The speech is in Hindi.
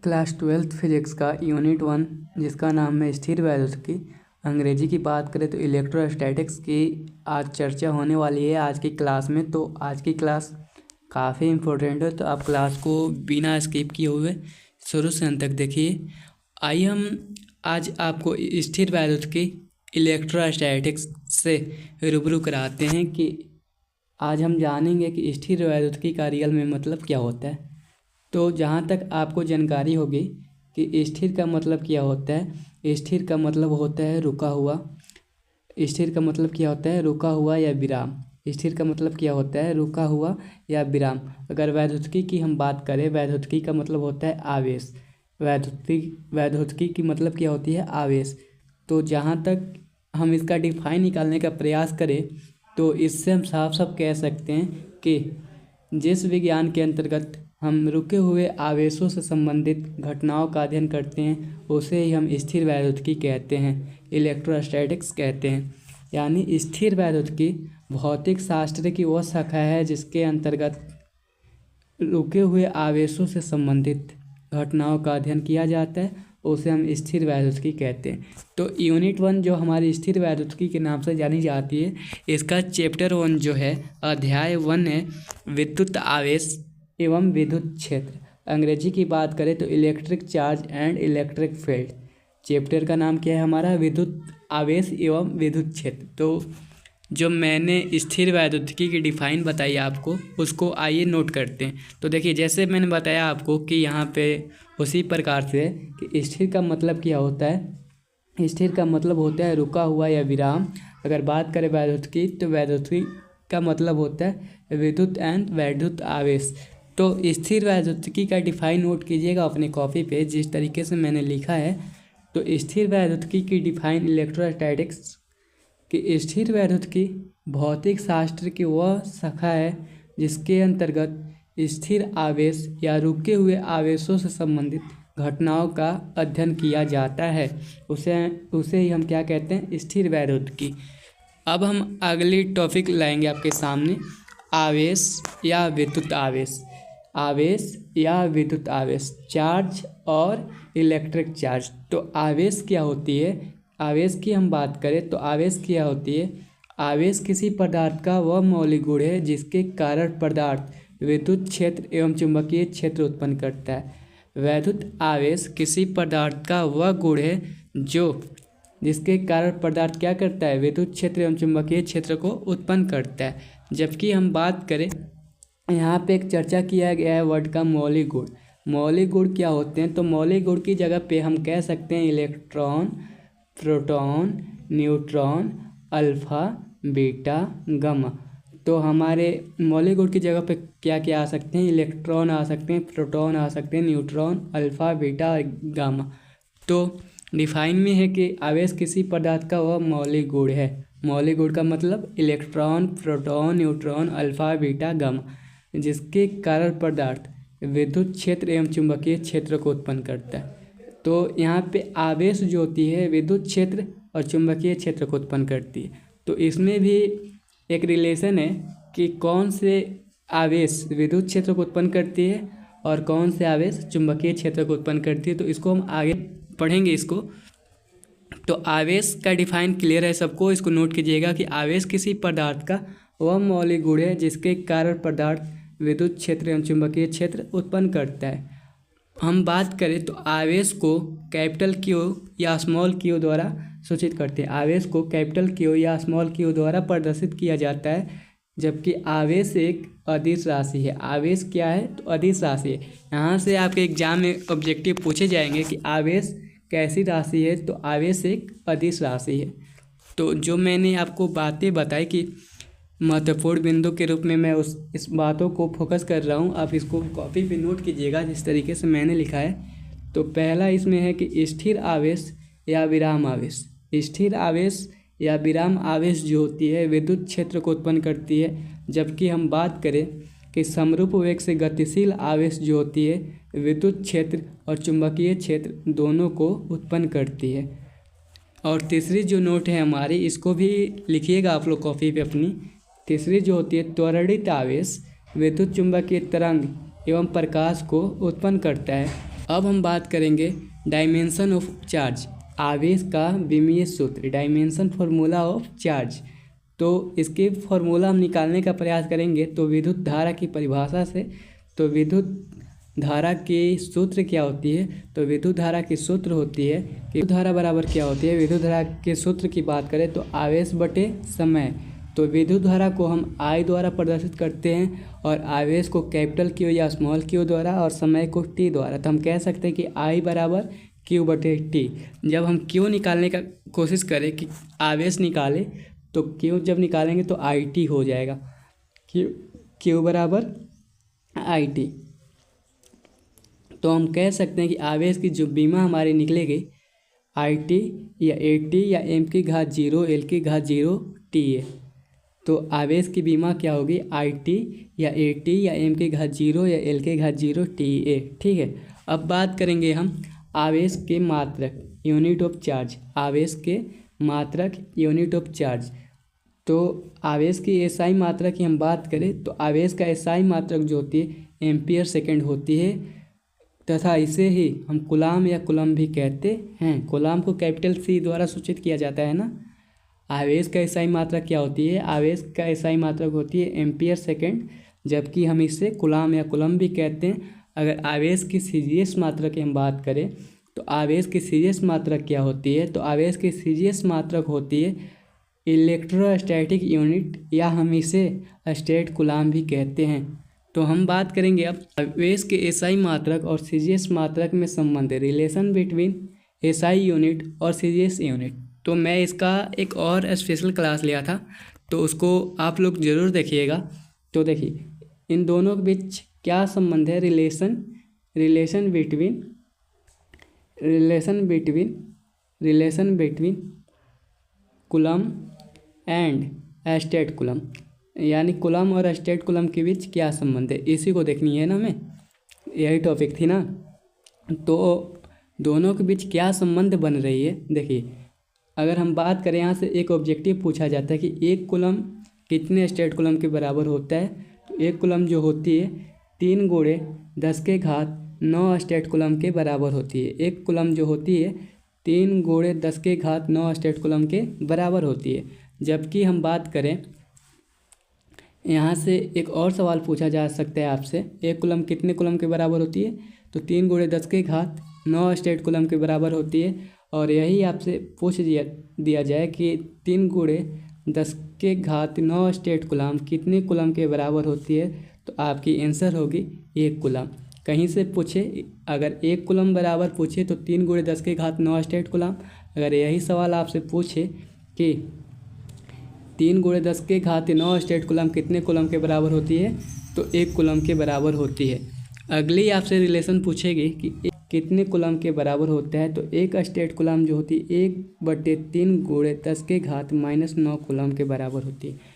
क्लास 12th फिजिक्स का यूनिट 1 जिसका नाम है स्थिर वैद्युतिकी। अंग्रेजी की बात करें तो इलेक्ट्रोस्टैटिक्स की आज चर्चा होने वाली है आज की क्लास में। तो आज की क्लास काफ़ी इम्पोर्टेंट है, तो आप क्लास को बिना स्किप किए हुए शुरू से अंत तक देखिए। आइए हम आज आपको स्थिर वैद्युतिकी इलेक्ट्रोस्टैटिक्स से रूबरू कराते हैं कि आज हम जानेंगे कि स्थिर वैद्युतिकी का रियल में मतलब क्या होता है। तो जहाँ तक आपको जानकारी होगी कि स्थिर का मतलब क्या होता है। स्थिर का मतलब होता है रुका हुआ। स्थिर का मतलब क्या होता है, रुका हुआ या विराम। स्थिर का मतलब क्या होता है, रुका हुआ या विराम। अगर वैद्युतिकी की हम बात करें, वैद्युतिकी का मतलब होता है आवेश। वैद्युतिकी की मतलब क्या होती है, आवेश। तो जहाँ तक हम इसका डिफाइन निकालने का प्रयास करें तो इससे हम साफ साफ कह सकते हैं कि जिस विज्ञान के अंतर्गत हम रुके हुए आवेशों से संबंधित घटनाओं का अध्ययन करते हैं उसे ही हम स्थिर वैद्युतिकी कहते हैं, इलेक्ट्रोस्टैटिक्स कहते हैं। यानी स्थिर वैद्युतिकी भौतिक शास्त्र की वह शाखा है जिसके अंतर्गत रुके हुए आवेशों से संबंधित घटनाओं का अध्ययन किया जाता है, उसे हम स्थिर वैद्युतिकी कहते हैं। तो यूनिट 1 जो हमारी स्थिर वैद्युतिकी के नाम से जानी जाती है, इसका चैप्टर 1 जो है, अध्याय 1 है विद्युत आवेश एवं विद्युत क्षेत्र। अंग्रेजी की बात करें तो electric charge and electric field. Chapter का नाम क्या है हमारा, विद्युत आवेश एवं विद्युत क्षेत्र। तो जो मैंने स्थिर वैद्युतिकी की डिफाइन बताई आपको, उसको आइए नोट करते हैं। तो देखिए, जैसे मैंने बताया आपको कि यहाँ पे उसी प्रकार से कि स्थिर का मतलब क्या होता है। स्थिर का मतलब होता है रुका हुआ या विराम। अगर बात करें वैद्युतिकी तो वैद्युतिकी का मतलब होता है विद्युत एंड वैद्युत आवेश। तो स्थिर वैद्युतिकी का डिफाइन नोट कीजिएगा अपने कॉपी पे जिस तरीके से मैंने लिखा है। तो स्थिर वैद्युतिकी की डिफाइन इलेक्ट्रोस्टैटिक्स कि स्थिर वैद्युतिकी भौतिक शास्त्र की वह शाखा है जिसके अंतर्गत स्थिर आवेश या रुके हुए आवेशों से संबंधित घटनाओं का अध्ययन किया जाता है, उसे ही हम क्या कहते हैं, स्थिर वैद्युतिकी। अब हम अगली टॉपिक लाएंगे आपके सामने, आवेश या विद्युत आवेश। आवेश या विद्युत आवेश, चार्ज और इलेक्ट्रिक चार्ज। तो आवेश क्या होती है, आवेश की हम बात करें तो आवेश क्या होती है। आवेश किसी पदार्थ का वह मौलिक गुण है जिसके कारण पदार्थ विद्युत क्षेत्र एवं चुंबकीय क्षेत्र उत्पन्न करता है। वैद्युत आवेश किसी पदार्थ का वह गुण है जिसके कारण पदार्थ क्या करता है, विद्युत क्षेत्र एवं चुंबकीय क्षेत्र को उत्पन्न करता है। जबकि हम बात करें, यहाँ पे एक चर्चा किया गया है वर्ड का मौलिक गुण। मौलिक गुण क्या होते हैं, तो मौलिक गुण की जगह पे हम कह सकते हैं electron, proton, neutron, alpha, beta, gamma. तो हमारे मौलिक गुण की जगह पे क्या क्या आ सकते हैं, इलेक्ट्रॉन आ सकते हैं, प्रोटॉन आ सकते हैं, न्यूट्रॉन, अल्फा, बीटा, गामा। तो डिफाइन में है कि आवेश किसी पदार्थ का वह मौलिक गुण है। मौलिक गुण का मतलब electron, proton, neutron, alpha, beta, gamma, जिसके कारण पदार्थ विद्युत क्षेत्र एवं चुंबकीय क्षेत्र को उत्पन्न करता है। तो यहाँ पे आवेश जो होती है विद्युत क्षेत्र और चुंबकीय क्षेत्र को उत्पन्न करती है। तो इसमें भी एक रिलेशन है कि कौन से आवेश विद्युत क्षेत्र को उत्पन्न करती है और कौन से आवेश चुंबकीय क्षेत्र को उत्पन्न करती है। तो इसको हम आगे पढ़ेंगे इसको। तो आवेश का डिफाइन क्लियर है सबको, इसको नोट कीजिएगा कि आवेश किसी पदार्थ का वह मौलिक गुण है जिसके कारण पदार्थ विद्युत क्षेत्र एवं चुंबकीय क्षेत्र उत्पन्न करता है। हम बात करें तो आवेश को कैपिटल क्यू या स्मॉल क्यू द्वारा सूचित करते हैं। आवेश को कैपिटल क्यू या स्मॉल क्यू द्वारा प्रदर्शित किया जाता है, जबकि आवेश एक अदिश राशि है। आवेश क्या है, तो अदिश राशि है। यहाँ से आपके एग्जाम में ऑब्जेक्टिव पूछे जाएंगे कि आवेश कैसी राशि है, तो आवेश एक अदिश राशि है। तो जो मैंने आपको बातें बताई कि महत्वपूर्ण बिंदु के रूप में मैं इस बातों को फोकस कर रहा हूँ, आप इसको कॉपी पे नोट कीजिएगा जिस तरीके से मैंने लिखा है। तो पहला इसमें है कि स्थिर आवेश या विराम आवेश। स्थिर आवेश या विराम आवेश जो होती है विद्युत क्षेत्र को उत्पन्न करती है, जबकि हम बात करें कि समरूप वेग से गतिशील आवेश जो होती है विद्युत क्षेत्र और चुंबकीय क्षेत्र दोनों को उत्पन्न करती है। और तीसरी जो नोट है हमारी, इसको भी लिखिएगा आप लोग कॉपी पे अपनी। तीसरी जो होती है त्वरणित आवेश विद्युत चुंबकीय तरंग एवं प्रकाश को उत्पन्न करता है। अब हम बात करेंगे डायमेंशन ऑफ चार्ज, आवेश का विमीय सूत्र, डायमेंशन फार्मूला ऑफ चार्ज। तो इसके फार्मूला हम निकालने का प्रयास करेंगे। तो विद्युत धारा की परिभाषा से, तो विद्युत धारा की सूत्र क्या होती है, तो विद्युत धारा की सूत्र होती है कि विद्युत धारा बराबर क्या होती है। विद्युत धारा के सूत्र की बात करें तो आवेश बटे समय। तो विद्युत धारा को हम आई द्वारा प्रदर्शित करते हैं और आवेश को कैपिटल क्यू या स्मॉल क्यू द्वारा और समय को टी द्वारा। तो हम कह सकते हैं कि आई बराबर क्यू बटे टी। जब हम क्यू निकालने का कोशिश करें कि आवेश निकाले, तो क्यू जब निकालेंगे तो आई टी हो जाएगा, क्यू बराबर आई टी। तो हम कह सकते हैं कि आवेश की जो बीमा हमारी निकलेगी आई टी या ए टी या एम की घात 0 एल की घात 0 टी ए। तो आवेश की बीमा क्या होगी, आई टी या ए टी या एम की घात 0 या एल की घात 0 टी ए। ठीक है, अब बात करेंगे हम आवेश के मात्रक, यूनिट ऑफ चार्ज, आवेश के मात्रक यूनिट ऑफ चार्ज। तो आवेश की एसआई मात्रक की हम बात करें तो आवेश का एसआई मात्रक जो होती है एम्पियर सेकेंड होती है, तथा इसे ही हम कूलाम या कूलम भी कहते हैं। कूलाम को कैपिटल सी द्वारा सूचित किया जाता है ना। आवेश का एसआई मात्रक क्या होती है, आवेश का एसआई मात्रक होती है एम्पियर सेकेंड, जबकि हम इसे कूलाम या कूलम भी कहते हैं। अगर आवेश की सीजीएस मात्रक की हम बात करें तो आवेश की सीजीएस मात्रक क्या होती है, तो आवेश की सीजीएस मात्रक होती है इलेक्ट्रोस्टैटिक यूनिट, या हम इसे स्टेट कूलाम भी कहते हैं। तो हम बात करेंगे अब आवेश के एसआई मात्रक और सीजीएस मात्रक में संबंध है, रिलेशन बिटवीन एसआई यूनिट और सीजीएस यूनिट। तो मैं इसका एक और स्पेशल क्लास लिया था, तो उसको आप लोग ज़रूर देखिएगा। तो देखिए इन दोनों के बीच क्या संबंध है, relation between coulomb and state coulomb, यानी कूलम और स्टेट कूलम के बीच क्या संबंध है, इसी को देखनी है ना हमें, यही टॉपिक थी ना। तो दोनों के बीच क्या संबंध बन रही है, देखिए अगर हम बात करें यहाँ से एक ऑब्जेक्टिव पूछा जाता है कि एक कूलम कितने स्टेट कूलम के बराबर होता है। तो एक कूलम जो होती है 3 गुणे 10 के घात 9 स्टेट कूलम के बराबर होती है। एक कूलम जो होती है 3 गुणे 10 के घात 9 स्टेट कूलम के बराबर होती है। जबकि हम बात करें यहाँ से एक और सवाल पूछा जा सकता है आपसे, एक कूलम कितने कूलम के बराबर होती है, तो 3 गुणे 10 के घात 9 स्टेट कूलम के बराबर होती है। और यही आपसे पूछ दिया जाए कि 3 गुणे 10 के घात 9 स्टेट कूलम कितने कूलम के बराबर होती है, तो आपकी आंसर होगी 1 कूलम। कहीं से पूछे, अगर 1 कूलम बराबर पूछे तो 3 गुणे 10 के घात 9 स्टेट कूलम। अगर यही सवाल आपसे पूछे कि 3 गुणे 10 के घात 9 स्टेट कूलम कितने कूलम के बराबर होती है, तो 1 कूलम के बराबर होती है। अगली आपसे रिलेशन पूछेगी कि कितने कूलम के बराबर होता है, तो एक स्टेट कूलम जो होती है 1/3 गुणे 10 के घात -9 कूलम के बराबर होती है।